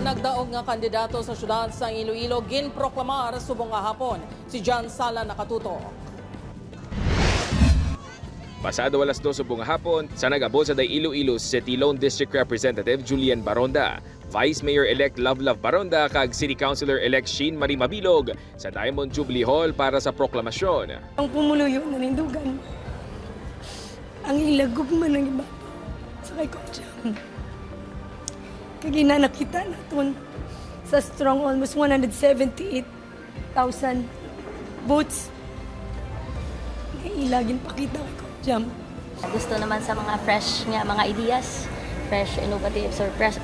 Nagdaog nga kandidato sa syudad sa Iloilo ginproklamar subong nga hapon. Si John Sala nakatuto. Pasado alas 2 subong nga hapon sa nag-abot sa Iloilo City Lone District Representative Julian Baronda, Vice Mayor-elect Lovelove Baronda kag City Councilor-elect Sheen Marie Mabilog sa Diamond Jubilee Hall para sa proklamasyon. Ang pumuluyo na nindugan, ang ilagog man ng iba sa kay Kodyam. Kagina nakita natin sa strong almost 178,000 votes. Ilagin pakita kay Kodyam. Gusto naman sa mga fresh nga mga ideas, fresh innovatives or fresh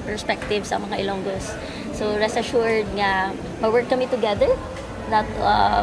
perspectives sa mga Ilonggos. So rest assured nga mag-work kami together, not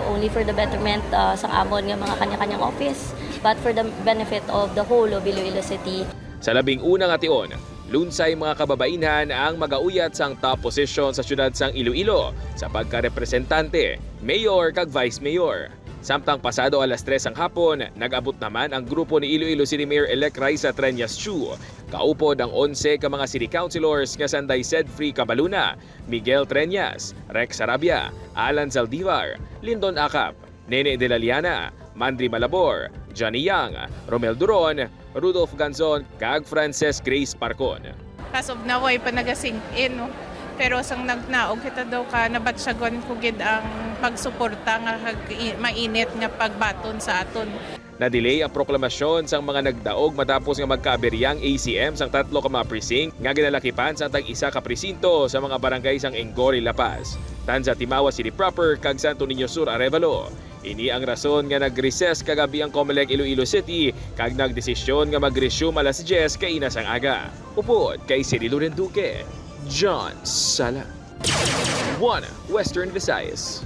only for the betterment sa amon nga mga kanya-kanyang office, but for the benefit of the whole of Iloilo City. Sa labing unang ation, Lunsay mga kababainhan ang magauyat sang top posisyon sa syudad sang Iloilo sa pagka-representante, mayor kag vice mayor. Samtang pasado alas 3 ang hapon, nag-abot naman ang grupo ni Iloilo City Mayor-elect Raisa Treñas Chu. Kaupod ang 11 ka mga city councilors nga sanday Sedfrey Cabaluna, Miguel Treñas, Rex Sarabia, Alan Zaldivar, Lindon Acap, Nene de la Liana, Mandri Malabor, Johnny Yang, Romel Duron, Rudolph Ganzon, kag Frances Grace Parcon. As of now ay panagasing in, no? Pero sang nagnaog kita daw ka nabatsyagon ko gid ang pagsuporta nga mainit nga pagbaton sa aton. Na-delay ang proklamasyon sang mga nagdaog matapos nga magkaaberyang acms ang 3 ka mga precinct nga ginalakipan sa tag-isa ka presinto sa mga barangay sang Engori, La Paz, Tanza Timawa City Proper kag Santo Niño Sur, Arevalo. Ini ang rason nga nag-recess kagabi ang Comelec Iloilo City kag nagdesisyon nga mag-resume alas 10 kay inas ang aga. Upod kay Cirilo Renduque, John Sala, 1 Western Visayas.